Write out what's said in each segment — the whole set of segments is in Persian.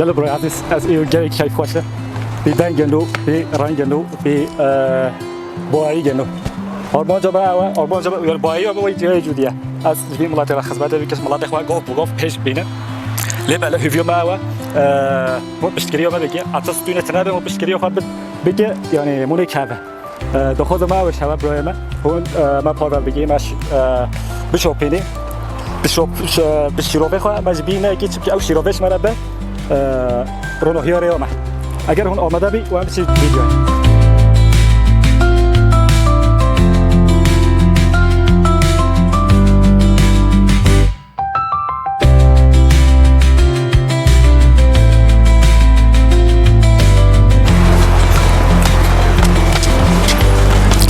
قال برای از ایو گری کیف خوشه بیدن گنو بی رنگ گنو بی بایی گنو آرمان جا با آرمان جا با بایی و بایی جای جودیه از بی ملت را خدمت بیکس ملت خواه گفت پیش بینه لب على هيفيو معه مو بشتريه ما بيجي عطس دونه تنابه مو بشتريه خاب بيجي يعني مو نكابه دخوذ معه الشباب برايما هون ما بقدر بيجي مش بشوبيني بشيروبه خو مجبينه كي تبكي او شيروبش مربه رونو هيوريو ما اگر هون آماده بی و هم چی ویدیو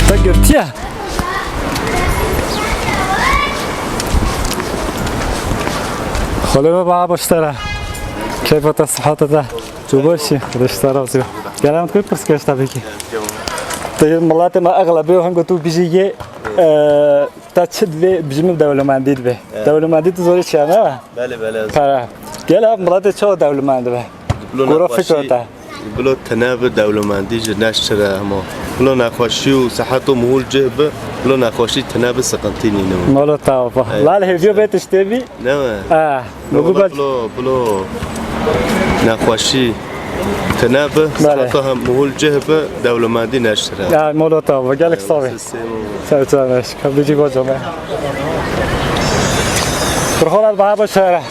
تگرتیه خاله با باشتره كيف تصحت ده جوبشي رشترا زيو كلام كيف بس كيش تبيكي طيب ملات ما اغلبيه هم قلتوا بيجي تاتشد بيجي من دولة منديد به دولة منديد زوري شامه بله كلام ملات شو دولة مند به غرفة شوتا بلو تناب دولة مندي جناشتره ما بلو نخوشي وصحته مهول جهبه بلو نخوشي تناب سقنتيني نمو مالو تعرفه لا الهيفيو بيتش تبي نعم بلو نخوشي تناب صحتها مهول جهبه دولة مندي ناشتره مالو تعرفه قالك صافي سويتها كم بيجي بوجهه برخورات بابا شارع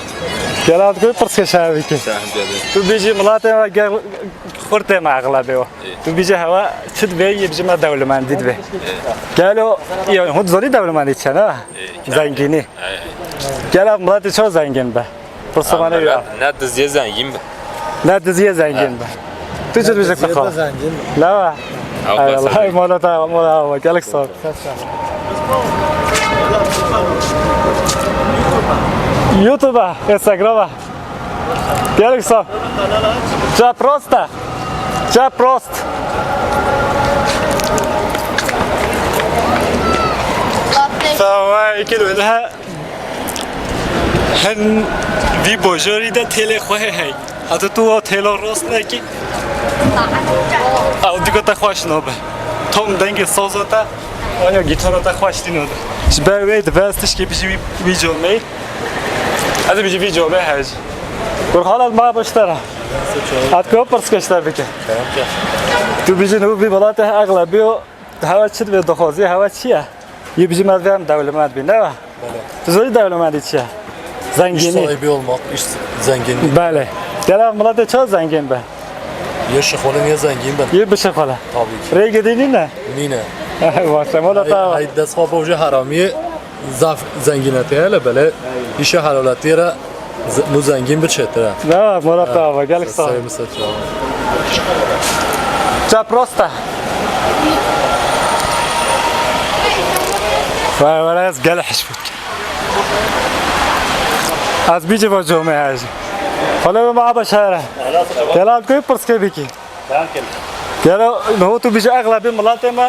كلام تقول برسك شابيكي تو بيجي ملاته خورته مع اغلبيه تو بيجي هوا تشد بي بيجي ما دولة منديد به قالوا يعني هو زوري دولة منديد شنا زنگيني كلام ملاته شو زنگين به برسمانه يا نه دزيه زنگين به لا دزيه زنگين به تو چه بيجي فخر لا والله ملاته ملاته قالك صار يوتيوب انستغرام قالك صار جا بروست فواي كده لها هن في بوجوري ده تيلي خواه هاي حتى تو تيلو روست نكي او ديگه تا خوش نوبه توم دنگ سازوتا آیا گیتارو تا خوش دینود شبه دفستش که بیشی ویدیو می از بیشی ویدیو می هج کور حالت ما باشتره ات کو پرسکشتر بکه تو بیشی نو بی بلات اغلبیو هوا چت به دخوازی هوا چیه یه بیشی مردم دولمند بی نه تو زوری دولمندی چیه زنگینی صاحبی olmak iş zenginlik بله گلم ملت چه زنگین به یه شخوله یه زنگین ben یه بشه خاله tabii ki ری گدینی نه nine واسه ملت hay dest ha boje haramiye zaf zenginati hele bele işe halalati ra mu zengin bir çetre نه ملت و گلک صاحب sayımsa çal چه پروسته ولی از گلحش بود از بیجه با جمعه هجی حالا به ما بشاره کلام کوی پرس که بیکی کلام نه تو بیجه اغلبی ملت ما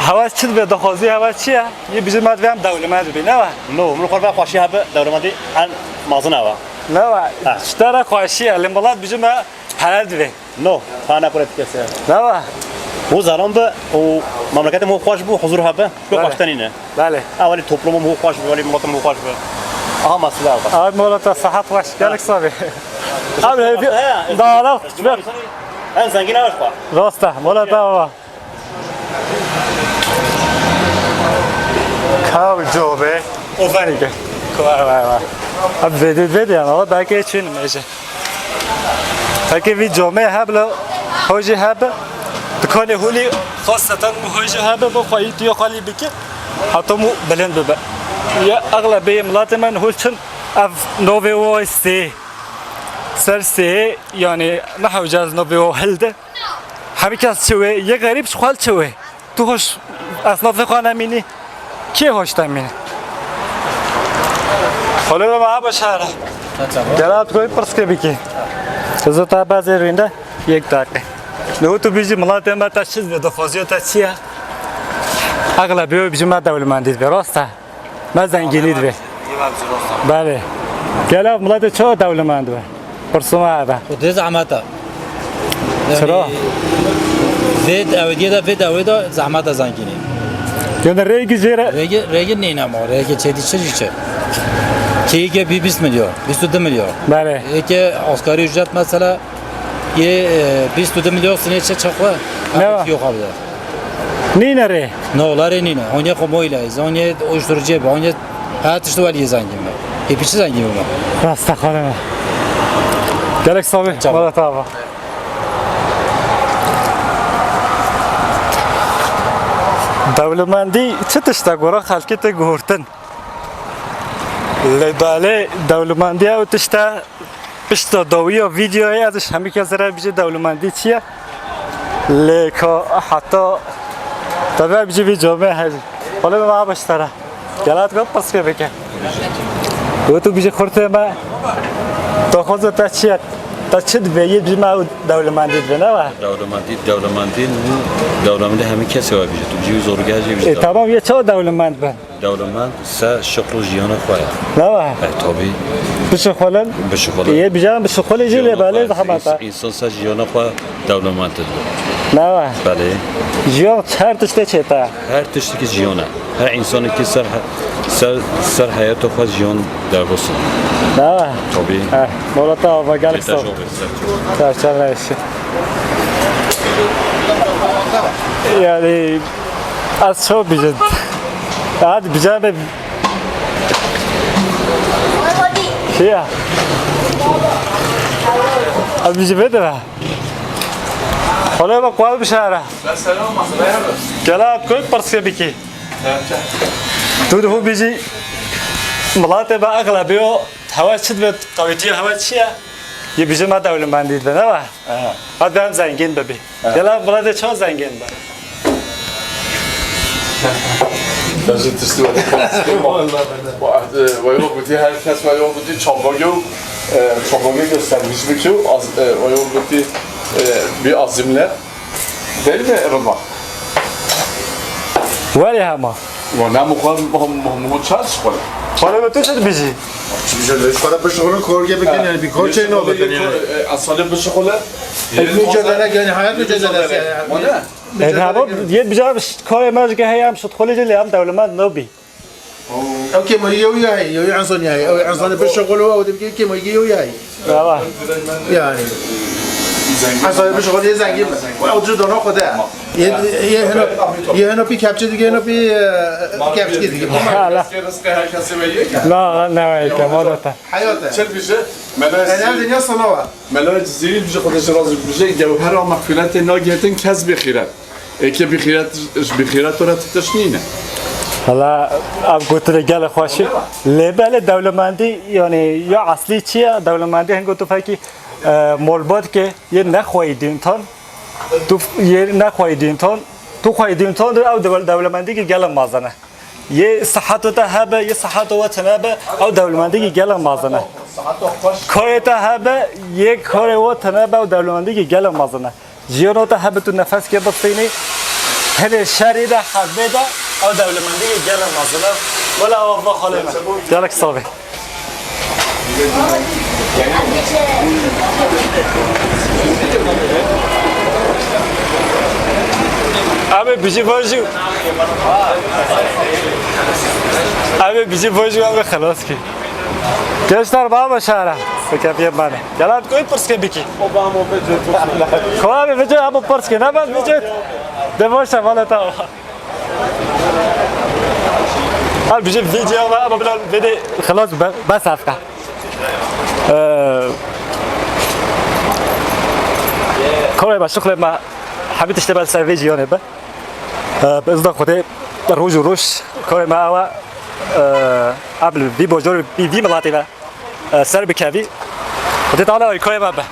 هواش چید به دخوازی هواش چیه یه بیجه مد هم دولمند بی نه نو من خوربا خوشی هب دولمندی ان مازن هوا نه اشترا خوشیه ملت بیجه ما پرد بی نو خانه پرت کسه نه هو زارم به و مملکت مو خوش بو حضور هب به خوشتنینه بله اولی توپلم مو خوش بو ولی ملت مو خوش بو aha مسئله است آد ملت صحت خوش گلک صابی اب هیچ دارم ان زنگین هاش با راسته ملت آوا کاو جوبه اوفنیگه وای اب ویدیو آوا باقی چین میشه تاکه وی جامعه هبل هوجی هب دکان هولی خاصتا هوجی هب با خواهی یا خالی بکی حتی مو بلند ببه یا اغلبیه ملت من هولچن اف نوی و سه سر سه یعنی نحو جاز نوی و هلده همی کس چوه یه غریب شخال چوه تو خوش اصناف خانه مینی کی خوش تمینه حالا به ما بشاره گرات کوی پرس که بکی تو تا بازی رینده یک دقیقه نه تو بیجی ملت ما تشخیص بده فازیت چیه اغلبیه بیجی ما دولمندید به راسته ما زنگینید به بله گله ملت چه دولمند به پرسوم هبه و ده زحمته چرا؟ وید اودیه دا وید اویدا زحمت زنگینی یعنی ریگی جیره رگی نینه ما رگی چه چه که 20 میلیون 22 میلیون بله که اسکاری ücret مثلا یه 22 میلیون سنه چه خواه نه. yok abi نی نره ne olar nine onya komoyla onya uyuşturucu onya hayat işte var zengin mi hep içi zengin mi راست خانم گلک صابی چاو. مالا تابا دولمندی چه تشتا گورا خلکی تا گورتن لباله دولمندی او تشتا پشتا داوی و ویدیوی ازش همی که زره بیجه دولمندی چیه لیکا حتی طبعا بیجه بی جامعه هزی حالا به ما بشتره گلات گفت پس که بکن و تو بیجه خورته ما تا خود تا چیه تا چه دویه بیجه ما دولمندی دونه و دولمندی همه کسی ها بیشه تو بجیوی زورگه جی بیشه تمام یه چه دولمند بن دولمند سه شغل و جیان خواهی نه و طبی بشخولن بشغله یه بیجه هم بشخول جیله بله زحمتا انسان سه جیان خواه دولمند دو نه و بله جیان هر تشته چه تا هر تشتی که جیانه هر انسانی که سر حیات خواه جیان در بسن نه و طبی مولا تا و گلک صاحب چرچر نشه یعنی از شو بیجه بعد بیجه به چیه؟ از بیجه بده به حالا با قوال بشاره گلاب کوی پرسیه بکی تو ده بیجی ملاته با اغلبی و هوا چید به قویتی هوا چیه؟ یه بیجه ما دولمندید به نه با بعد برم زنگین ببی گلاب ملاته چه زنگین با Kanske inte stora vad jag borde här kanske vad jag borde çamboyu göstermiş bir ki vad jag borde bir azimle değil mi Rıdvan? ولی همه Ve ne muhtemelen çarşı kola. حالا به تو چه بیجی؟ کارا به شغل کارگه بگن یعنی بیکار چه اینا بگن یعنی Asale bir şey kola. mücadele yani hayat mücadelesi yani هوا یه بیجه کار مرز که هی هم شد خلی جلی هم دولمند نو بی اوکی ما یه انسان یه انسان به شغل و دیگه که ما یه نه yani انسان به شغل یه زنگی و جدا خوده یه هنو پی کپچه دیگه هنو پی کپچه دیگه لا Rızkı herkese veriyor ki. لا نه که مادتا حیاته Çel bir şey. yani dünya sanawa ملای زیری بشه خودش راضی بشه جوهر و مغفرت ناگهتن کس بخیرت که بخیرت تو را تشنینه حالا اب گوتر گل خوشی لبل دولمندی یعنی یا اصلی چیه دولمندی هنگو تو فکی مولبات که یه نخوایدین تان تو یه نخوایدین تان تو خوایدین تان او دولمندی که گل مازنه یه صحت تا هبه یه صحت و تنبه او دولمندی که گل مازنه کار تا هبه یه کار و تنبه او دولمندی که گل مازنه جیانو تا هبه تو نفس که بطینی هل شری ده حبه ده او دولمندی که گل مازنه ولا آوا خاله من گلک صابه Abi bizi boşu. Abi bizi boşu abi خلاص ki. Gençler baba şara. Bekapiyem bana. Gel koy pırske biki. Obama ve Koy abi vece abi pırske ne ben vece. De boşa valla tamam. Abi bizi video var ama biraz vede خلاص بس afka. کاری با شغل ما حبيت اشتغل سرفيجيون به بإصدار خدي روج وروش کاری ما هوا قبل بی بجور بی ملاتی و سر بکوی خدي تعالی کاری ما به